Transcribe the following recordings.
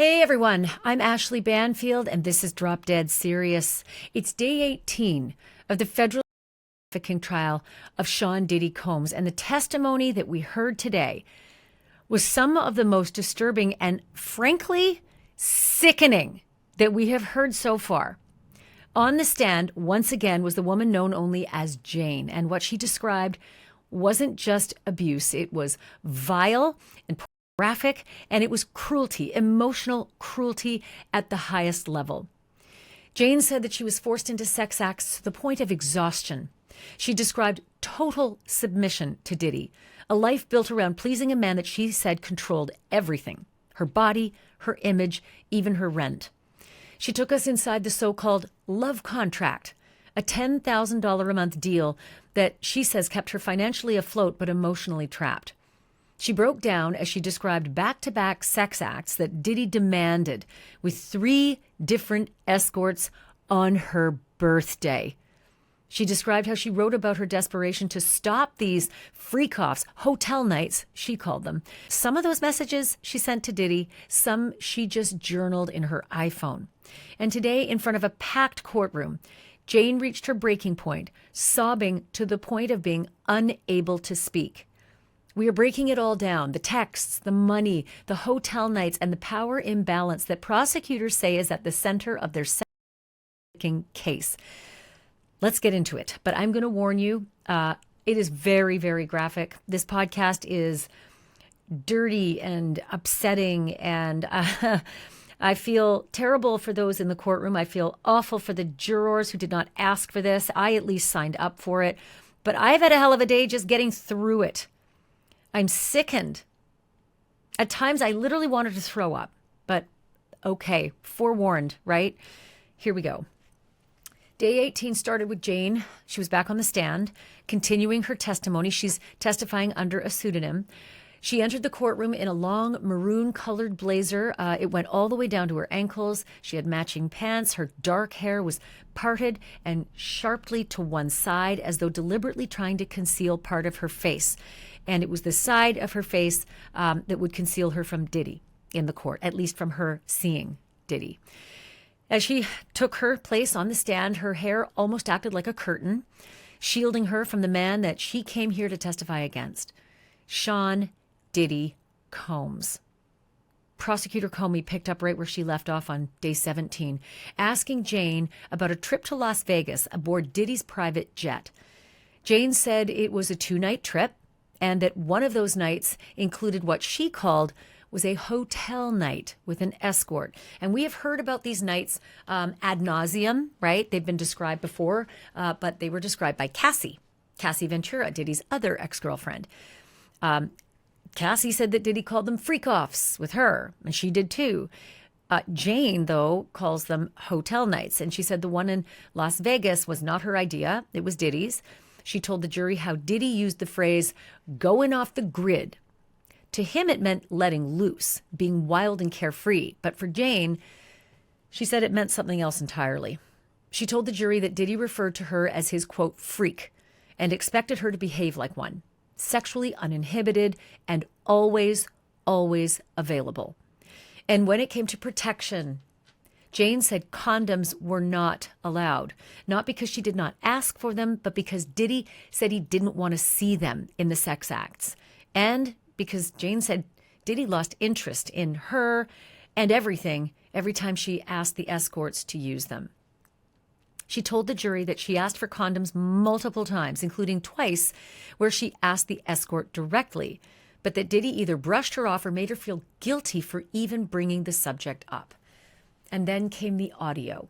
Hey everyone, I'm Ashleigh Banfield and this is Drop Dead Serious. It's day 18 of the federal trafficking trial of Sean Diddy Combs, and the testimony that we heard today was some of the most disturbing and frankly sickening that we have heard so far. On the stand, once again, was the woman known only as Jane, and what she described wasn't just abuse, it was vile and graphic, and it was cruelty, emotional cruelty at the highest level. Jane said that she was forced into sex acts to the point of exhaustion. She described total submission to Diddy, a life built around pleasing a man that she said controlled everything, her body, her image, even her rent. She took us inside the so-called love contract, a $10,000 a month deal that she says kept her financially afloat but emotionally trapped. She broke down as she described back-to-back sex acts that Diddy demanded with 3 different escorts on her birthday. She described how she wrote about her desperation to stop these freak-offs, hotel nights, she called them. Some of those messages she sent to Diddy, some she just journaled in her iPhone. And today, in front of a packed courtroom, Jane reached her breaking point, sobbing to the point of being unable to speak. We are breaking it all down, the texts, the money, the hotel nights, and the power imbalance that prosecutors say is at the center of their trafficking case. Let's get into it. But I'm going to warn you, it is very, very graphic. This podcast is dirty and upsetting, and I feel terrible for those in the courtroom. I feel awful for the jurors who did not ask for this. I at least signed up for it. But I've had a hell of a day just getting through it. I'm sickened. At times, I literally wanted to throw up. But okay, forewarned, right? Here we go. Day 18 started with Jane. She was back on the stand, continuing her testimony. She's testifying under a pseudonym. She entered the courtroom in a long maroon-colored blazer. It went all the way down to her ankles. She had matching pants. Her dark hair was parted and sharply to one side, as though deliberately trying to conceal part of her face. And it was the side of her face that would conceal her from Diddy in the court, at least from her seeing Diddy. As she took her place on the stand, her hair almost acted like a curtain, shielding her from the man that she came here to testify against, Sean Diddy Combs. Prosecutor Comey picked up right where she left off on day 17, asking Jane about a trip to Las Vegas aboard Diddy's private jet. Jane said it was a 2-night trip, and that one of those nights included what she called was a hotel night with an escort. And we have heard about these nights ad nauseum, right? They've been described before, but they were described by Cassie Ventura, Diddy's other ex-girlfriend. Cassie said that Diddy called them freak-offs with her, and she did too. Jane, though, calls them hotel nights, and she said the one in Las Vegas was not her idea. It was Diddy's. She told the jury how Diddy used the phrase, going off the grid. To him, it meant letting loose, being wild and carefree. But for Jane, she said it meant something else entirely. She told the jury that Diddy referred to her as his, quote, freak, and expected her to behave like one, sexually uninhibited and always, always available. And when it came to protection, Jane said condoms were not allowed, not because she did not ask for them, but because Diddy said he didn't want to see them in the sex acts. And because Jane said Diddy lost interest in her and everything every time she asked the escorts to use them. She told the jury that she asked for condoms multiple times, including twice where she asked the escort directly, but that Diddy either brushed her off or made her feel guilty for even bringing the subject up. And then came the audio.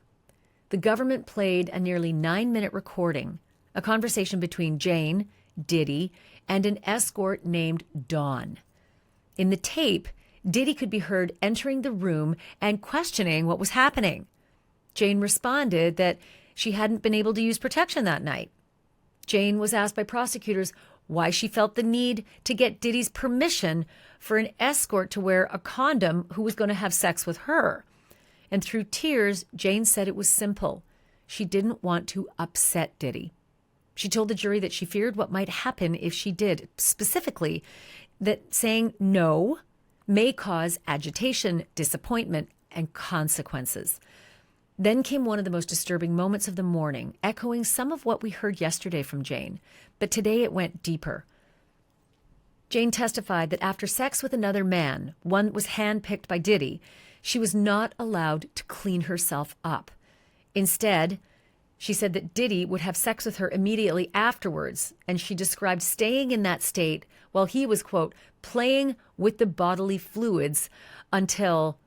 The government played a nearly 9-minute recording, a conversation between Jane, Diddy, and an escort named Dawn. In the tape, Diddy could be heard entering the room and questioning what was happening. Jane responded that she hadn't been able to use protection that night. Jane was asked by prosecutors why she felt the need to get Diddy's permission for an escort to wear a condom who was going to have sex with her. And through tears, Jane said it was simple. She didn't want to upset Diddy. She told the jury that she feared what might happen if she did, specifically that saying no may cause agitation, disappointment, and consequences. Then came one of the most disturbing moments of the morning, echoing some of what we heard yesterday from Jane, but today it went deeper. Jane testified that after sex with another man, one that was handpicked by Diddy, she was not allowed to clean herself up. Instead, she said that Diddy would have sex with her immediately afterwards, and she described staying in that state while he was, quote, playing with the bodily fluids until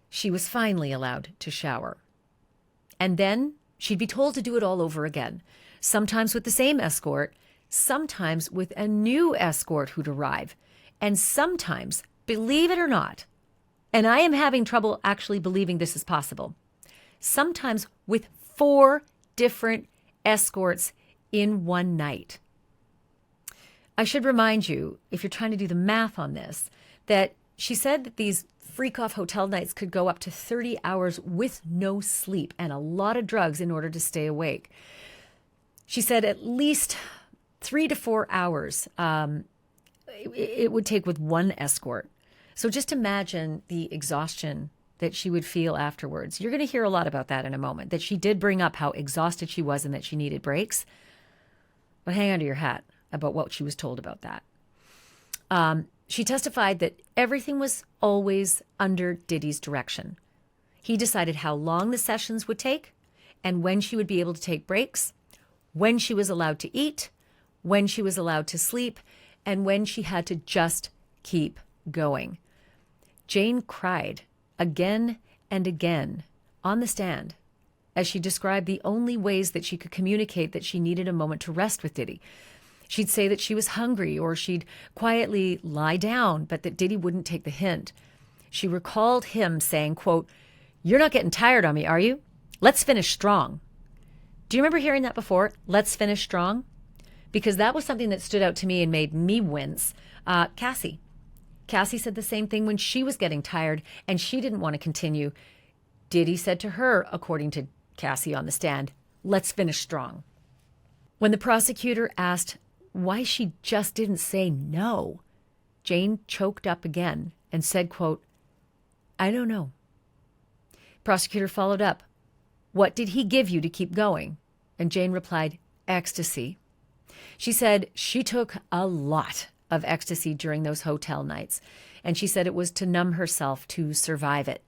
she was finally allowed to shower. And then she'd be told to do it all over again, sometimes with the same escort, sometimes with a new escort who'd arrive, and sometimes, believe it or not, and I am having trouble actually believing this is possible, sometimes with 4 different escorts in one night. I should remind you, if you're trying to do the math on this, that she said that these freak-off hotel nights could go up to 30 hours with no sleep and a lot of drugs in order to stay awake. She said at least 3 to 4 hours it would take with one escort. So just imagine the exhaustion that she would feel afterwards. You're going to hear a lot about that in a moment, that she did bring up how exhausted she was and that she needed breaks. But hang on to your hat about what she was told about that. She testified that everything was always under Diddy's direction. He decided how long the sessions would take and when she would be able to take breaks, when she was allowed to eat, when she was allowed to sleep, and when she had to just keep going. Jane cried again and again on the stand as she described the only ways that she could communicate that she needed a moment to rest with Diddy. She'd say that she was hungry, or she'd quietly lie down, but that Diddy wouldn't take the hint. She recalled him saying, quote, "You're not getting tired on me, are you? Let's finish strong." Do you remember hearing that before? Let's finish strong? Because that was something that stood out to me and made me wince. Cassie said the same thing when she was getting tired and she didn't want to continue. Diddy said to her, according to Cassie on the stand, "Let's finish strong." When the prosecutor asked why she just didn't say no, Jane choked up again and said, quote, "I don't know." Prosecutor followed up, "What did he give you to keep going?" And Jane replied, "Ecstasy." She said she took a lot of ecstasy during those hotel nights, and she said it was to numb herself to survive it.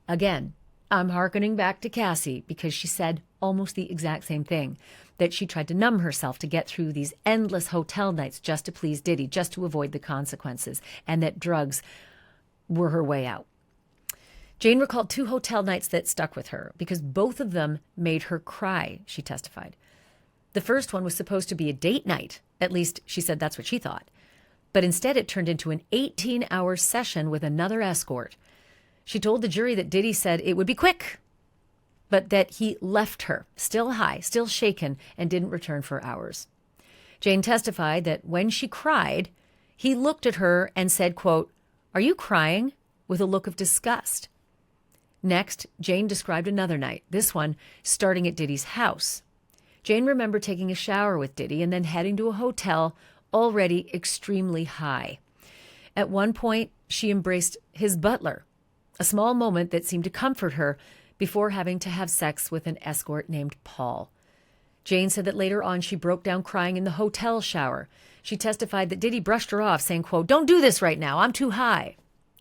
Again, I'm hearkening back to Cassie because she said almost the exact same thing, that she tried to numb herself to get through these endless hotel nights just to please Diddy, just to avoid the consequences, and that drugs were her way out. Jane recalled 2 hotel nights that stuck with her because both of them made her cry, she testified. The first one was supposed to be a date night. At least she said that's what she thought. But instead it turned into an 18-hour session with another escort. She told the jury that Diddy said it would be quick, but that he left her, still high, still shaken, and didn't return for hours. Jane testified that when she cried, he looked at her and said, quote, "Are you crying?" with a look of disgust. Next, Jane described another night, this one starting at Diddy's house. Jane remembered taking a shower with Diddy and then heading to a hotel already extremely high. At one point, she embraced his butler, a small moment that seemed to comfort her before having to have sex with an escort named Paul. Jane said that later on she broke down crying in the hotel shower. She testified that Diddy brushed her off, saying, quote, "Don't do this right now, I'm too high,"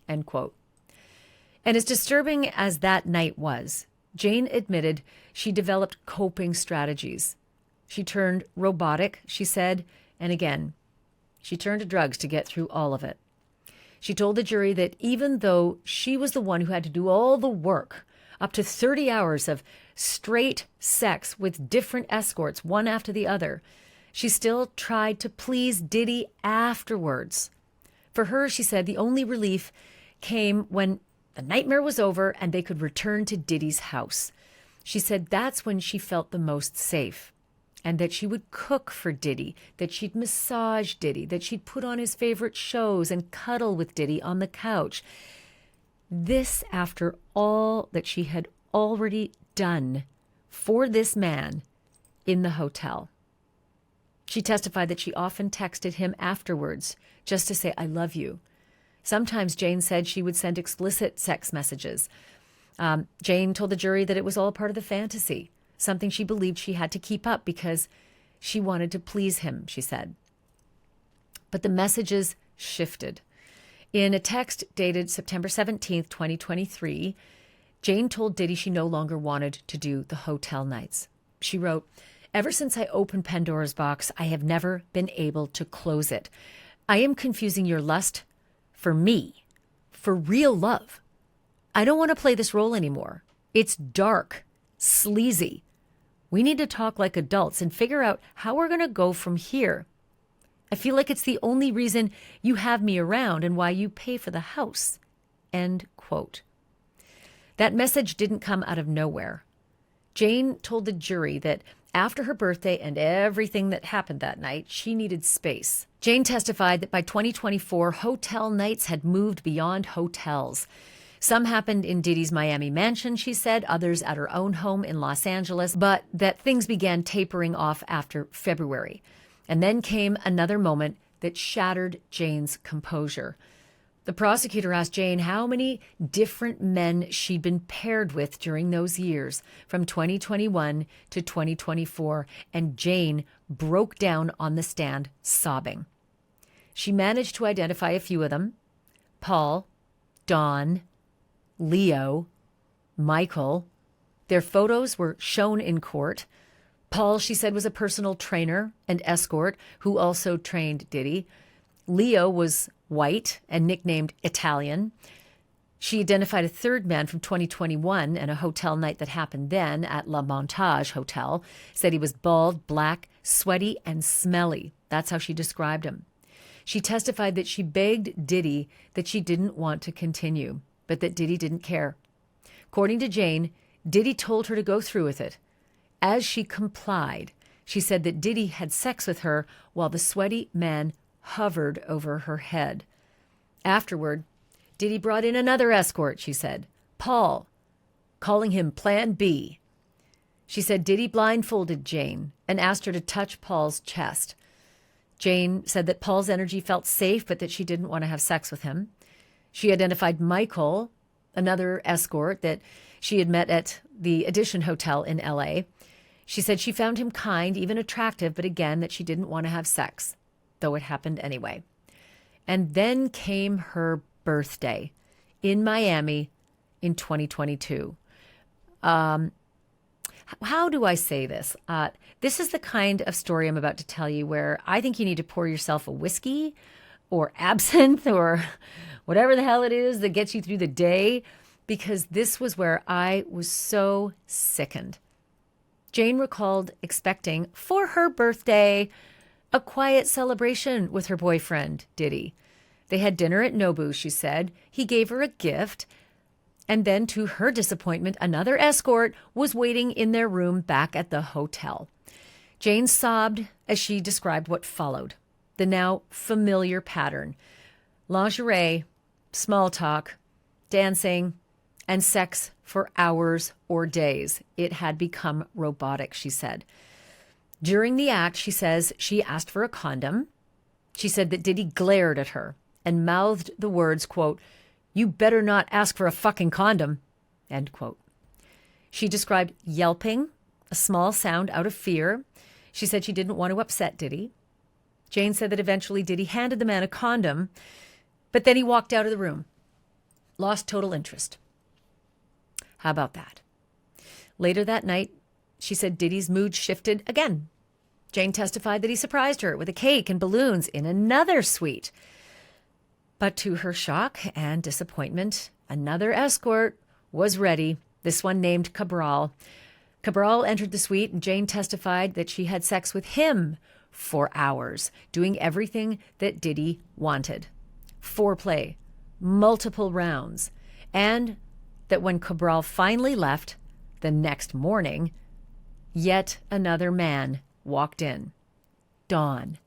end quote. And as disturbing as that night was, Jane admitted she developed coping strategies. She turned robotic, she said, and again, she turned to drugs to get through all of it. She told the jury that even though she was the one who had to do all the work, up to 30 hours of straight sex with different escorts, one after the other, she still tried to please Diddy afterwards. For her, she said, the only relief came when the nightmare was over and they could return to Diddy's house. She said that's when she felt the most safe, and that she would cook for Diddy, that she'd massage Diddy, that she'd put on his favorite shows and cuddle with Diddy on the couch. This after all that she had already done for this man in the hotel. She testified that she often texted him afterwards just to say, "I love you." Sometimes Jane said she would send explicit sex messages. Jane told the jury that it was all part of the fantasy, something she believed she had to keep up because she wanted to please him, she said. But the messages shifted. In a text dated September 17th, 2023, Jane told Diddy she no longer wanted to do the hotel nights. She wrote, "Ever since I opened Pandora's box, I have never been able to close it. I am confusing your lust for me, for real love. I don't want to play this role anymore. It's dark, sleazy. We need to talk like adults and figure out how we're going to go from here. I feel like it's the only reason you have me around and why you pay for the house." End quote. That message didn't come out of nowhere. Jane told the jury that after her birthday and everything that happened that night, she needed space. Jane testified that by 2024, hotel nights had moved beyond hotels. Some happened in Diddy's Miami mansion, she said, others at her own home in Los Angeles, but that things began tapering off after February. And then came another moment that shattered Jane's composure. The prosecutor asked Jane how many different men she'd been paired with during those years, from 2021 to 2024, and Jane broke down on the stand, sobbing. She managed to identify a few of them: Paul, Don, Leo, Michael. Their photos were shown in court. Paul, she said, was a personal trainer and escort who also trained Diddy. Leo was white and nicknamed Italian. She identified a third man from 2021 and a hotel night that happened then at La Montage Hotel, said he was bald, black, sweaty, and smelly. That's how she described him. She testified that she begged Diddy that she didn't want to continue, but that Diddy didn't care. According to Jane, Diddy told her to go through with it. As she complied, she said that Diddy had sex with her while the sweaty man hovered over her head. Afterward, Diddy brought in another escort, she said, Paul, calling him Plan B. She said Diddy blindfolded Jane and asked her to touch Paul's chest. Jane said that Paul's energy felt safe, but that she didn't want to have sex with him. She identified Michael, another escort that she had met at the Edition Hotel in L.A. She said she found him kind, even attractive, but again, that she didn't want to have sex, though it happened anyway. And then came her birthday in Miami in 2022. How do I say this? This is the kind of story I'm about to tell you where I think you need to pour yourself a whiskey or absinthe or whatever the hell it is that gets you through the day, because this was where I was so sickened. Jane recalled expecting, for her birthday, a quiet celebration with her boyfriend, Diddy. They had dinner at Nobu, she said. He gave her a gift. And then, to her disappointment, another escort was waiting in their room back at the hotel. Jane sobbed as she described what followed, the now familiar pattern: lingerie, small talk, dancing, and sex for hours or days. It had become robotic, she said. During the act, she says, she asked for a condom. She said that Diddy glared at her and mouthed the words, quote, "You better not ask for a fucking condom," end quote. She described yelping, a small sound out of fear. She said she didn't want to upset Diddy. Jane said that eventually Diddy handed the man a condom, but then he walked out of the room, lost total interest. How about that? Later that night, she said Diddy's mood shifted again. Jane testified that he surprised her with a cake and balloons in another suite. But to her shock and disappointment, another escort was ready, this one named Cabral. Cabral entered the suite, and Jane testified that she had sex with him for hours, doing everything that Diddy wanted. Foreplay, multiple rounds, and that when Cabral finally left the next morning, yet another man walked in, Don.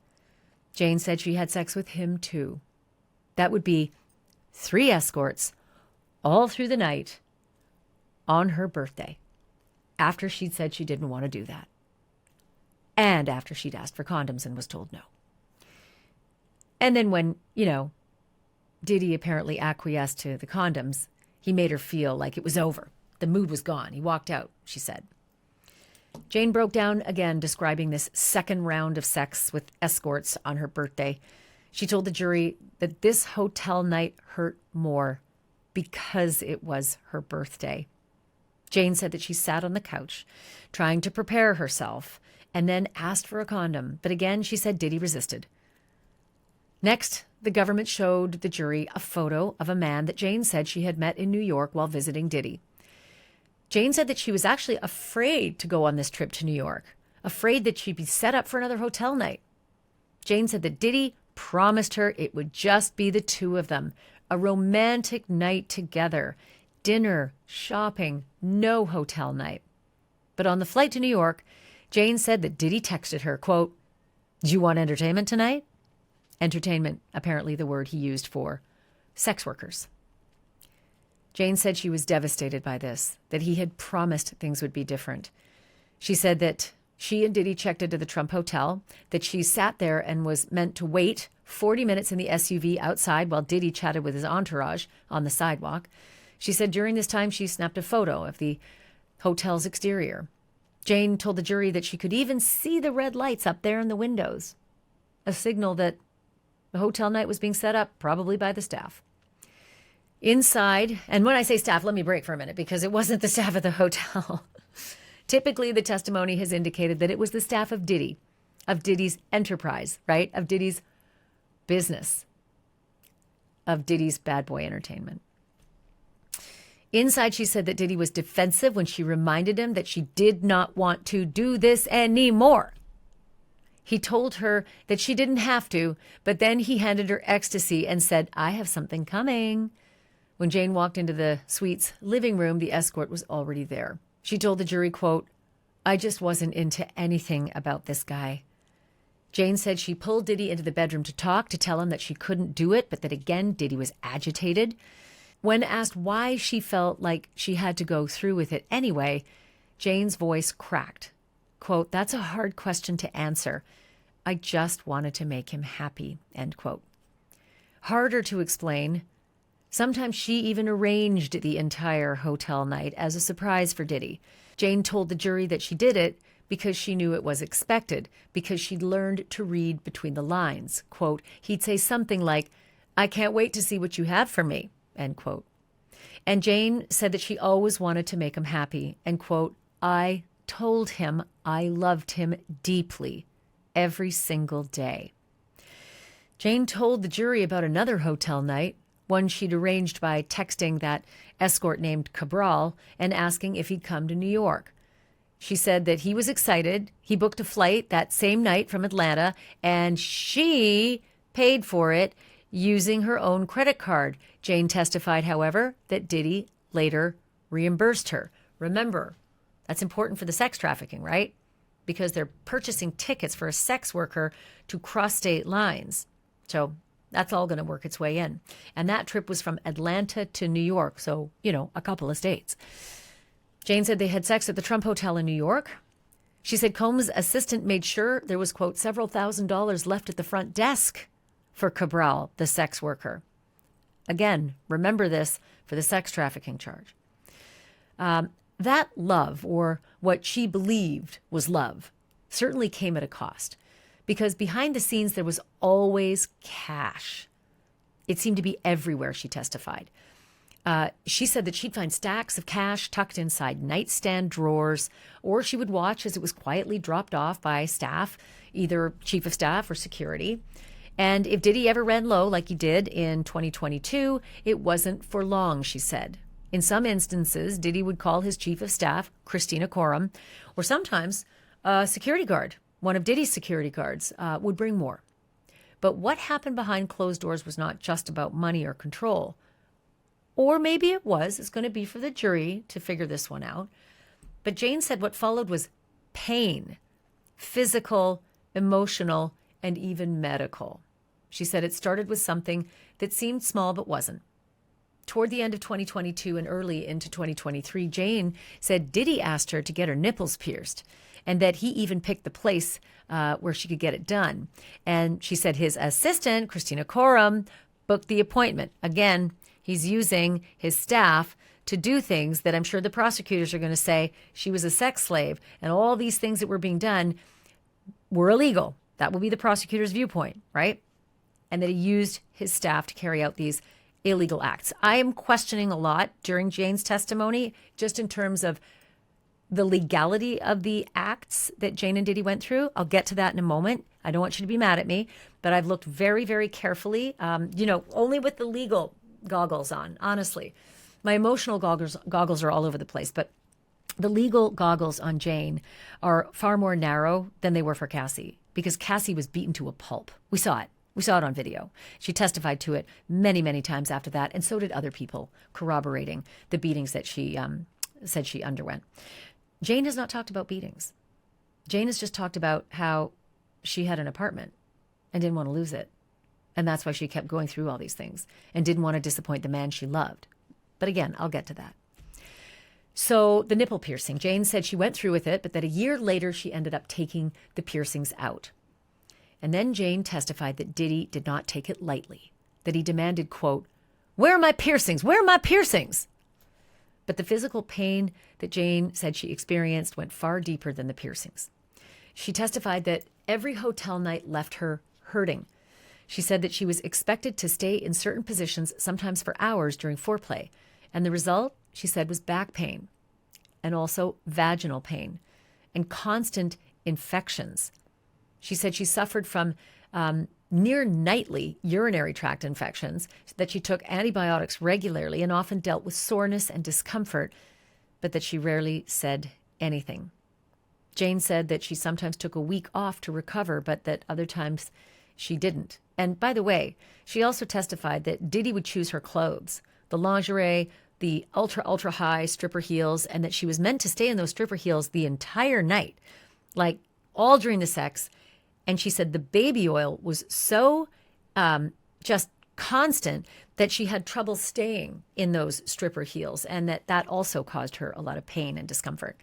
Jane said she had sex with him too. That would be 3 escorts all through the night on her birthday, after she'd said she didn't want to do that, and after she'd asked for condoms and was told no. And then when, Diddy apparently acquiesced to the condoms. He made her feel like it was over. The mood was gone. He walked out, she said. Jane broke down again, describing this second round of sex with escorts on her birthday. She told the jury that this hotel night hurt more because it was her birthday. Jane said that she sat on the couch trying to prepare herself and then asked for a condom. But again, she said Diddy resisted. Next, the government showed the jury a photo of a man that Jane said she had met in New York while visiting Diddy. Jane said that she was actually afraid to go on this trip to New York, afraid that she'd be set up for another hotel night. Jane said that Diddy promised her it would just be the two of them, a romantic night together, dinner, shopping, no hotel night. But on the flight to New York, Jane said that Diddy texted her, quote, "Do you want entertainment tonight?" Entertainment, apparently the word he used for sex workers. Jane said she was devastated by this, that he had promised things would be different. She said that she and Diddy checked into the Trump Hotel, that she sat there and was meant to wait 40 minutes in the SUV outside while Diddy chatted with his entourage on the sidewalk. She said during this time she snapped a photo of the hotel's exterior. Jane told the jury that she could even see the red lights up there in the windows, a signal that the hotel night was being set up probably by the staff. Inside, and when I say staff, let me break for a minute because it wasn't the staff of the hotel. Typically, the testimony has indicated that it was the staff of Diddy, of Diddy's enterprise, right? Of Diddy's business, of Diddy's bad boy entertainment. Inside, she said that Diddy was defensive when she reminded him that she did not want to do this anymore. He told her that she didn't have to, but then he handed her ecstasy and said, "I have something coming." When Jane walked into the suite's living room, the escort was already there. She told the jury, quote, "I just wasn't into anything about this guy." Jane said she pulled Diddy into the bedroom to talk, to tell him that she couldn't do it, but that again, Diddy was agitated. When asked why she felt like she had to go through with it anyway, Jane's voice cracked. Quote, "That's a hard question to answer. I just wanted to make him happy," end quote. Harder to explain. Sometimes she even arranged the entire hotel night as a surprise for Diddy. Jane told the jury that she did it because she knew it was expected, because she'd learned to read between the lines. Quote, he'd say something like, "I can't wait to see what you have for me," end quote. And Jane said that she always wanted to make him happy, and quote, "I told him I loved him deeply every single day." Jane told the jury about another hotel night, one she'd arranged by texting that escort named Cabral and asking if he'd come to New York. She said that he was excited. He booked a flight that same night from Atlanta, and she paid for it using her own credit card. Jane testified, however, that Diddy later reimbursed her. Remember, that's important for the sex trafficking, right? Because they're purchasing tickets for a sex worker to cross state lines. So that's all going to work its way in. And that trip was from Atlanta to New York. So, a couple of states. Jane said they had sex at the Trump Hotel in New York. She said Combs' assistant made sure there was, quote, several $1,000s left at the front desk for Cabral, the sex worker. Again, remember this for the sex trafficking charge. That love, or what she believed was love, certainly came at a cost. Because behind the scenes, there was always cash. It seemed to be everywhere, she testified. She said that she'd find stacks of cash tucked inside nightstand drawers, or she would watch as it was quietly dropped off by staff, either chief of staff or security. And if Diddy ever ran low, like he did in 2022, it wasn't for long, she said. In some instances, Diddy would call his chief of staff, Christina Coram, or sometimes a security guard. One of Diddy's security guards would bring more. But what happened behind closed doors was not just about money or control. Or maybe it was. It's going to be for the jury to figure this one out. But Jane said what followed was pain, physical, emotional, and even medical. She said it started with something that seemed small but wasn't. Toward the end of 2022 and early into 2023, Jane said Diddy asked her to get her nipples pierced, and that he even picked the place where she could get it done. And she said his assistant, Christina Coram, booked the appointment. Again, he's using his staff to do things that I'm sure the prosecutors are going to say she was a sex slave and all these things that were being done were illegal. That will be the prosecutor's viewpoint, right? And that he used his staff to carry out these illegal acts. I am questioning a lot during Jane's testimony, just in terms of the legality of the acts that Jane and Diddy went through. I'll get to that in a moment. I don't want you to be mad at me, but I've looked very, very carefully, only with the legal goggles on, honestly. My emotional goggles are all over the place, but the legal goggles on Jane are far more narrow than they were for Cassie, because Cassie was beaten to a pulp. We saw it. We saw it on video. She testified to it many, many times after that, and so did other people corroborating the beatings that she said she underwent. Jane has not talked about beatings. Jane has just talked about how she had an apartment and didn't want to lose it. And that's why she kept going through all these things and didn't want to disappoint the man she loved. But again, I'll get to that. So the nipple piercing, Jane said she went through with it, but that a year later she ended up taking the piercings out. And then Jane testified that Diddy did not take it lightly, that he demanded, quote, "Where are my piercings? Where are my piercings?" But the physical pain that Jane said she experienced went far deeper than the piercings. She testified that every hotel night left her hurting. She said that she was expected to stay in certain positions, sometimes for hours during foreplay. And the result, she said, was back pain and also vaginal pain and constant infections. She said she suffered from near nightly urinary tract infections, that she took antibiotics regularly and often dealt with soreness and discomfort, but that she rarely said anything. Jane said that she sometimes took a week off to recover, but that other times she didn't. And by the way, she also testified that Diddy would choose her clothes, the lingerie, the ultra high stripper heels, and that she was meant to stay in those stripper heels the entire night, like all during the sex. And she said the baby oil was so just constant that she had trouble staying in those stripper heels, and that also caused her a lot of pain and discomfort.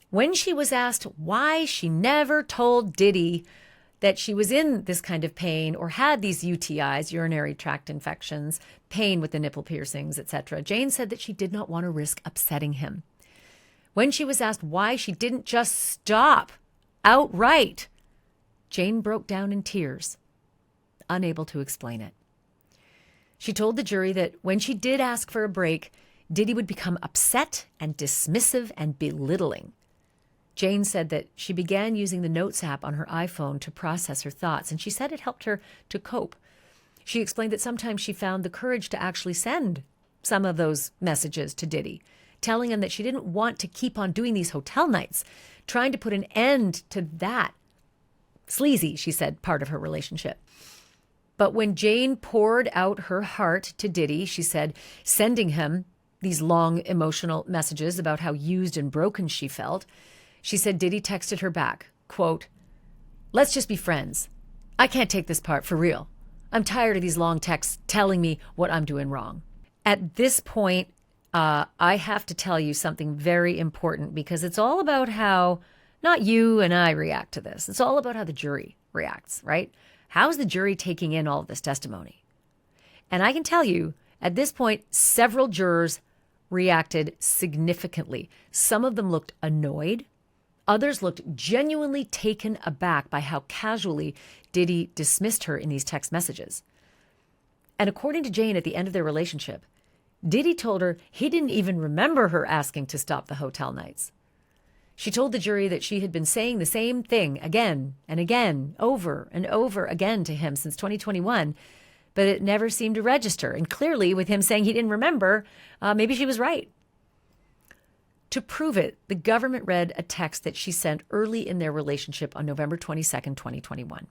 When she was asked why she never told Diddy that she was in this kind of pain or had these UTIs, urinary tract infections, pain with the nipple piercings, etc., Jane said that she did not want to risk upsetting him. When she was asked why she didn't just stop outright, Jane broke down in tears, unable to explain it. She told the jury that when she did ask for a break, Diddy would become upset and dismissive and belittling. Jane said that she began using the Notes app on her iPhone to process her thoughts, and she said it helped her to cope. She explained that sometimes she found the courage to actually send some of those messages to Diddy, telling him that she didn't want to keep on doing these hotel nights, trying to put an end to that sleazy, she said, part of her relationship. But when Jane poured out her heart to Diddy, she said, sending him these long emotional messages about how used and broken she felt, she said Diddy texted her back, quote, "Let's just be friends. I can't take this part for real. I'm tired of these long texts telling me what I'm doing wrong." At this point, I have to tell you something very important, because it's all about how not you and I react to this. It's all about how the jury reacts, right? How's the jury taking in all of this testimony? And I can tell you, at this point, several jurors reacted significantly. Some of them looked annoyed. Others looked genuinely taken aback by how casually Diddy dismissed her in these text messages. And according to Jane, at the end of their relationship, Diddy told her he didn't even remember her asking to stop the hotel nights. She told the jury that she had been saying the same thing again and again, over and over again to him since 2021, but it never seemed to register. And clearly, with him saying he didn't remember, maybe she was right. To prove it, the government read a text that she sent early in their relationship on November 22nd, 2021.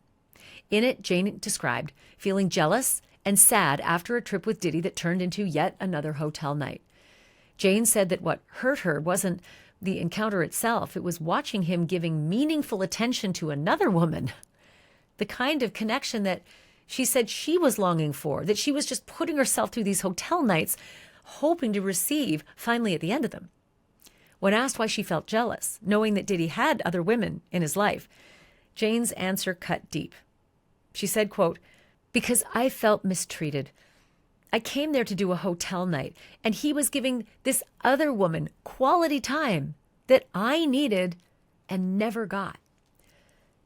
In it, Jane described feeling jealous and sad after a trip with Diddy that turned into yet another hotel night. Jane said that what hurt her wasn't the encounter itself, it was watching him giving meaningful attention to another woman, the kind of connection that she said she was longing for, that she was just putting herself through these hotel nights, hoping to receive finally at the end of them. When asked why she felt jealous, knowing that Diddy had other women in his life, Jane's answer cut deep. She said, quote, because I felt mistreated. I came there to do a hotel night, and he was giving this other woman quality time that I needed and never got.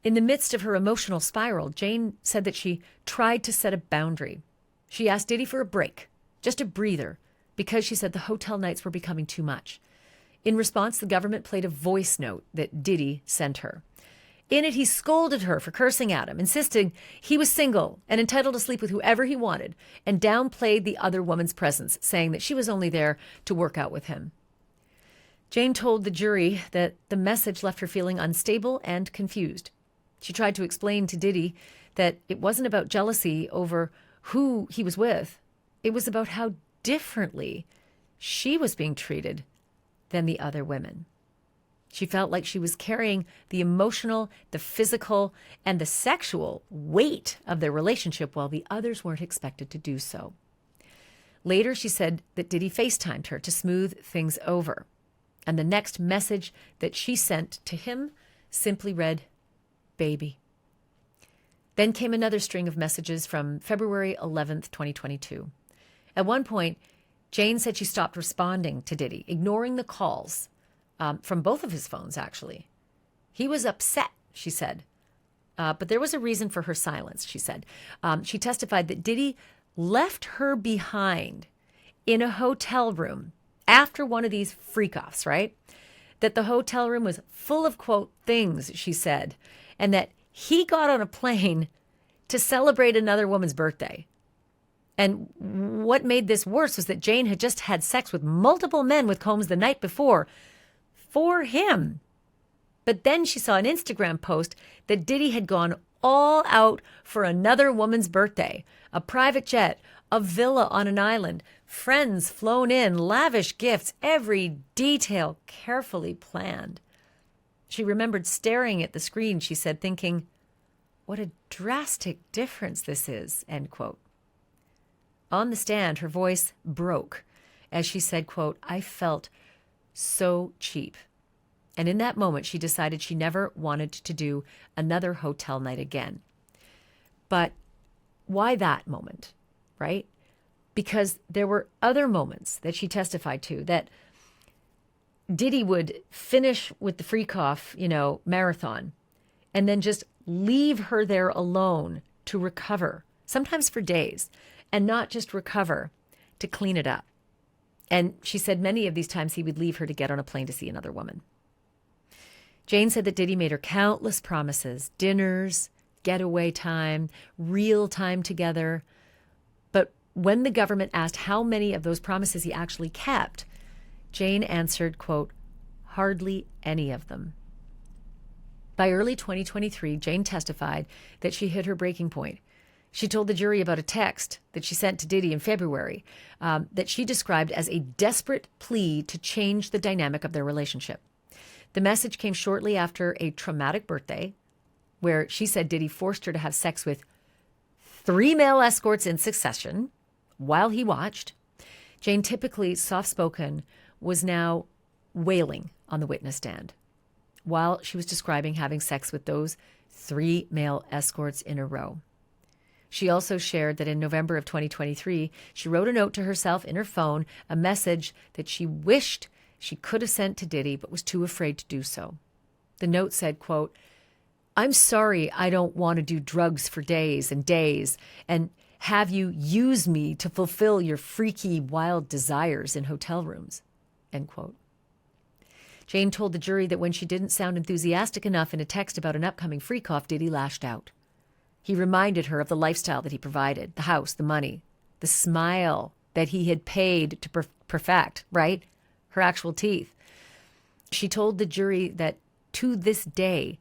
In the midst of her emotional spiral, Jane said that she tried to set a boundary. She asked Diddy for a break, just a breather, because she said the hotel nights were becoming too much. In response, the government played a voice note that Diddy sent her. In it, he scolded her for cursing at him, insisting he was single and entitled to sleep with whoever he wanted, and downplayed the other woman's presence, saying that she was only there to work out with him. Jane told the jury that the message left her feeling unstable and confused. She tried to explain to Diddy that it wasn't about jealousy over who he was with. It was about how differently she was being treated than the other women. She felt like she was carrying the emotional, the physical, and the sexual weight of their relationship while the others weren't expected to do so. Later, she said that Diddy FaceTimed her to smooth things over. And the next message that she sent to him simply read, "Baby." Then came another string of messages from February 11th, 2022. At one point, Jane said she stopped responding to Diddy, ignoring the calls from both of his phones, actually. He was upset, she said. But there was a reason for her silence, she said. She testified that Diddy left her behind in a hotel room after one of these freak-offs, right? That the hotel room was full of, quote, things, she said, and that he got on a plane to celebrate another woman's birthday. And what made this worse was that Jane had just had sex with multiple men with Combs the night before for him. But then she saw an Instagram post that Diddy had gone all out for another woman's birthday, a private jet, a villa on an island, friends flown in, lavish gifts, every detail carefully planned. She remembered staring at the screen, she said, thinking, what a drastic difference this is, end quote. On the stand, her voice broke as she said, quote, I felt so cheap. And in that moment, she decided she never wanted to do another hotel night again. But why that moment, right? Because there were other moments that she testified to that Diddy would finish with the freak-off, marathon, and then just leave her there alone to recover, sometimes for days, and not just recover, to clean it up. And she said many of these times he would leave her to get on a plane to see another woman. Jane said that Diddy made her countless promises, dinners, getaway time, real time together. But when the government asked how many of those promises he actually kept, Jane answered, quote, hardly any of them. By early 2023, Jane testified that she hit her breaking point. She told the jury about a text that she sent to Diddy in February that she described as a desperate plea to change the dynamic of their relationship. The message came shortly after a traumatic birthday where she said Diddy forced her to have sex with 3 male escorts in succession while he watched. Jane, typically soft-spoken, was now wailing on the witness stand while she was describing having sex with those 3 male escorts in a row. She also shared that in November of 2023, she wrote a note to herself in her phone, a message that she wished she could have sent to Diddy, but was too afraid to do so. The note said, quote, I'm sorry I don't want to do drugs for days and have you use me to fulfill your freaky, wild desires in hotel rooms, end quote. Jane told the jury that when she didn't sound enthusiastic enough in a text about an upcoming freak-off, Diddy lashed out. He reminded her of the lifestyle that he provided, the house, the money, the smile that he had paid to perfect, right? Her actual teeth. She told the jury that to this day,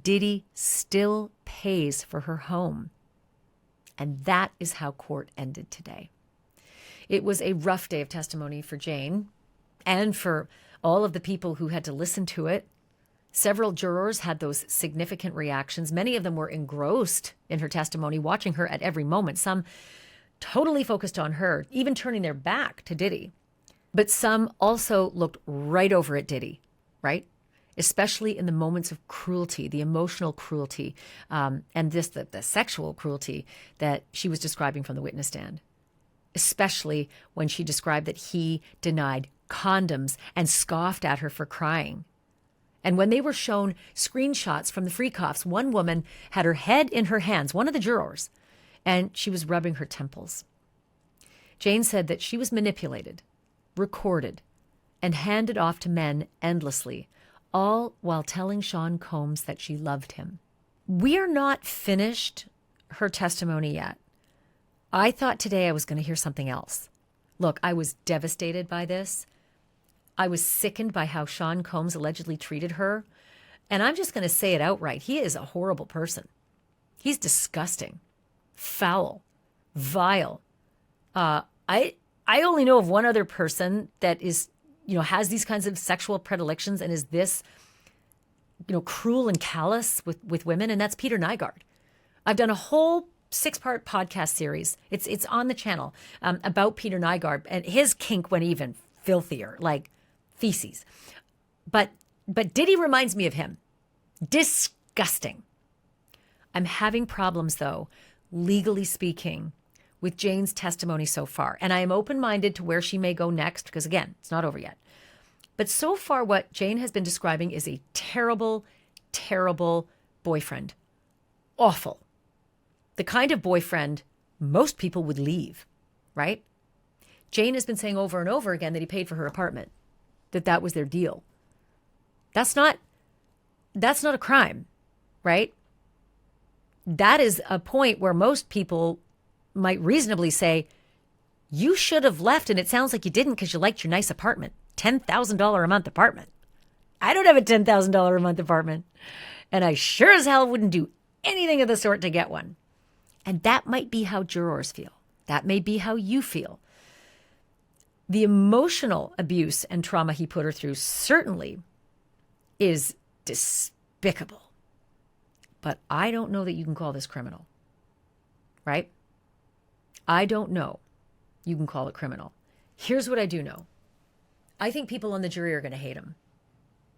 Diddy still pays for her home. And that is how court ended today. It was a rough day of testimony for Jane and for all of the people who had to listen to it. Several jurors had those significant reactions. Many of them were engrossed in her testimony, watching her at every moment. Some totally focused on her, even turning their back to Diddy. But some also looked right over at Diddy, right? especially in the moments of cruelty, the emotional cruelty, and the sexual cruelty that she was describing from the witness stand, especially when she described that he denied condoms and scoffed at her for crying. And when they were shown screenshots from the free cops, one woman had her head in her hands, one of the jurors, and she was rubbing her temples. Jane said that she was manipulated, recorded, and handed off to men endlessly, all while telling Sean Combs that she loved him. We are not finished her testimony yet. I thought today I was going to hear something else. Look, I was devastated by this. I was sickened by how Sean Combs allegedly treated her. And I'm just going to say it outright. He is a horrible person. He's disgusting, foul, vile. I only know of one other person that is, has these kinds of sexual predilections and is this, cruel and callous with women, and that's Peter Nygard. I've done a whole 6-part podcast series. It's on the channel about Peter Nygard, and his kink went even filthier, like feces. But Diddy reminds me of him. Disgusting. I'm having problems, though, legally speaking, with Jane's testimony so far. And I am open-minded to where she may go next, because again, it's not over yet. But so far, what Jane has been describing is a terrible, terrible boyfriend. Awful. The kind of boyfriend most people would leave, right? Jane has been saying over and over again that he paid for her apartment, that was their deal. That's not a crime, right? That is a point where most people might reasonably say, you should have left, and it sounds like you didn't because you liked your nice apartment. $10,000 a month apartment. I don't have a $10,000 a month apartment, and I sure as hell wouldn't do anything of the sort to get one. And that might be how jurors feel. That may be how you feel. The emotional abuse and trauma he put her through certainly is despicable. But I don't know that you can call this criminal, right? I don't know you can call it criminal. Here's what I do know. I think people on the jury are going to hate him.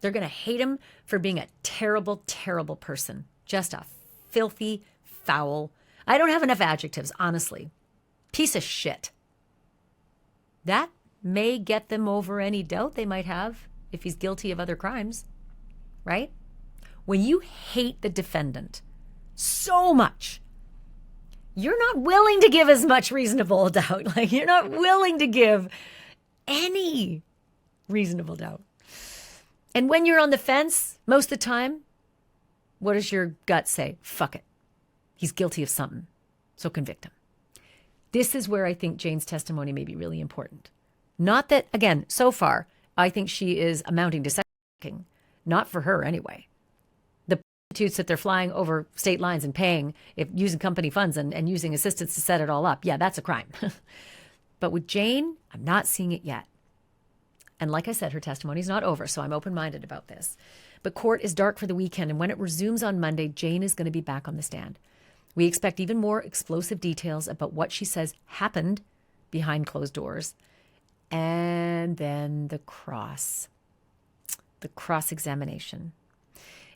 They're going to hate him for being a terrible, terrible person. Just a filthy, foul. I don't have enough adjectives, honestly. Piece of shit. That may get them over any doubt they might have if he's guilty of other crimes, right? When you hate the defendant so much, you're not willing to give as much reasonable doubt. Like, you're not willing to give any reasonable doubt. And when you're on the fence, most of the time, what does your gut say? Fuck it. He's guilty of something, so convict him. This is where I think Jane's testimony may be really important. Not that, again, so far, I think she is amounting to trafficking. Not for her, anyway. The prostitutes that they're flying over state lines and paying, if using company funds and using assistants to set it all up, yeah, that's a crime. But with Jane, I'm not seeing it yet. And like I said, her testimony is not over, so I'm open-minded about this. But court is dark for the weekend, and when it resumes on Monday, Jane is going to be back on the stand. We expect even more explosive details about what she says happened behind closed doors. And then the cross-examination.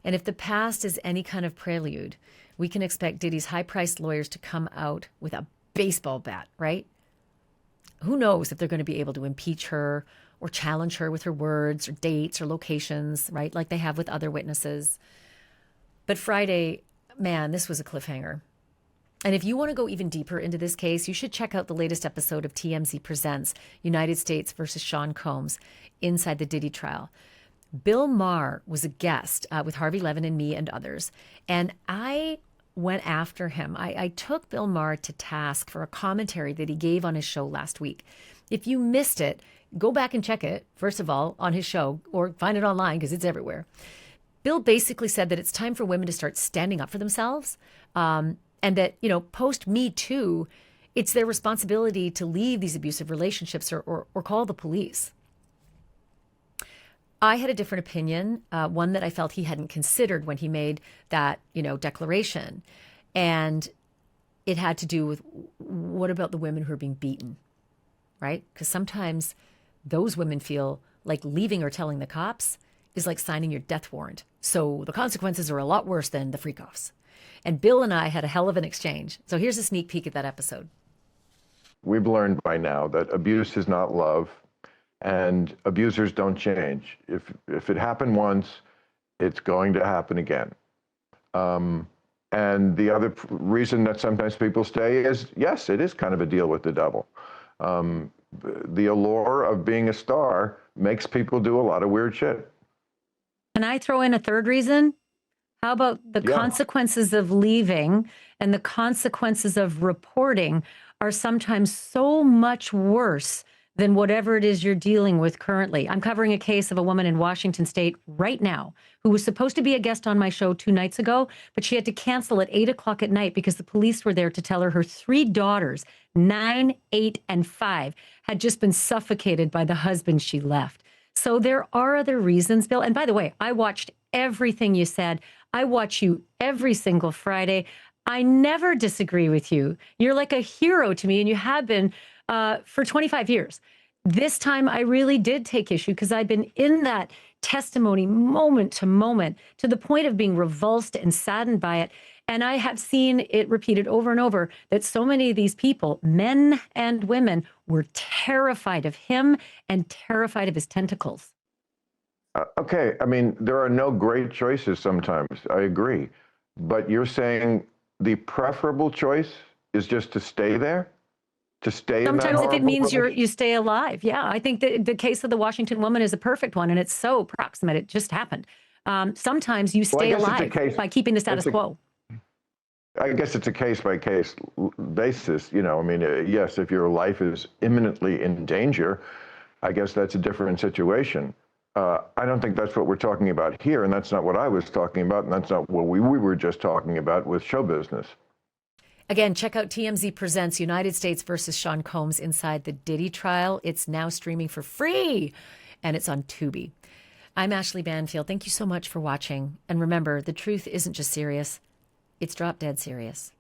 And if the past is any kind of prelude, we can expect Diddy's high-priced lawyers to come out with a baseball bat, right? Who knows if they're going to be able to impeach her or challenge her with her words or dates or locations, right? Like they have with other witnesses. But Friday, man, this was a cliffhanger. And if you want to go even deeper into this case, you should check out the latest episode of TMZ Presents United States versus Sean Combs inside the Diddy trial. Bill Maher was a guest with Harvey Levin and me and others. And I went after him. I took Bill Maher to task for a commentary that he gave on his show last week. If you missed it, go back and check it, first of all, on his show, or find it online because it's everywhere. Bill basically said that it's time for women to start standing up for themselves. And that, post Me Too, it's their responsibility to leave these abusive relationships or call the police. I had a different opinion, one that I felt he hadn't considered when he made that, declaration. And it had to do with, what about the women who are being beaten, right? Because sometimes those women feel like leaving or telling the cops is like signing your death warrant. So the consequences are a lot worse than the freak-offs. And Bill and I had a hell of an exchange. So here's a sneak peek at that episode. We've learned by now that abuse is not love, and abusers don't change. If it happened once, it's going to happen again. And the other reason that sometimes people stay is, yes, it is kind of a deal with the devil. The allure of being a star makes people do a lot of weird shit. Can I throw in a third reason? How about the consequences of leaving and the consequences of reporting are sometimes so much worse than whatever it is you're dealing with currently. I'm covering a case of a woman in Washington State right now who was supposed to be a guest on my show 2 nights ago, but she had to cancel at 8 o'clock at night because the police were there to tell her 3 daughters, 9, 8, and 5, had just been suffocated by the husband she left. So there are other reasons, Bill. And by the way, I watched everything you said. I watch you every single Friday. I never disagree with you. You're like a hero to me, and you have been for 25 years. This time, I really did take issue because I've been in that testimony moment to moment to the point of being revulsed and saddened by it. And I have seen it repeated over and over that so many of these people, men and women, were terrified of him and terrified of his tentacles. Okay, I mean, there are no great choices sometimes. I agree. But you're saying the preferable choice is just to stay there? To stay Sometimes in that if it means relationship? you stay alive. Yeah, I think the case of the Washington woman is a perfect one, and it's so proximate. It just happened. Sometimes you stay alive by keeping the status quo. I guess it's a case-by-case basis. You know, I mean, yes, if your life is imminently in danger, I guess that's a different situation. I don't think that's what we're talking about here, and that's not what I was talking about, and that's not what we were just talking about with show business. Again, check out TMZ Presents United States versus Sean Combs inside the Diddy trial. It's now streaming for free, and it's on Tubi. I'm Ashleigh Banfield. Thank you so much for watching. And remember, the truth isn't just serious. It's drop dead serious.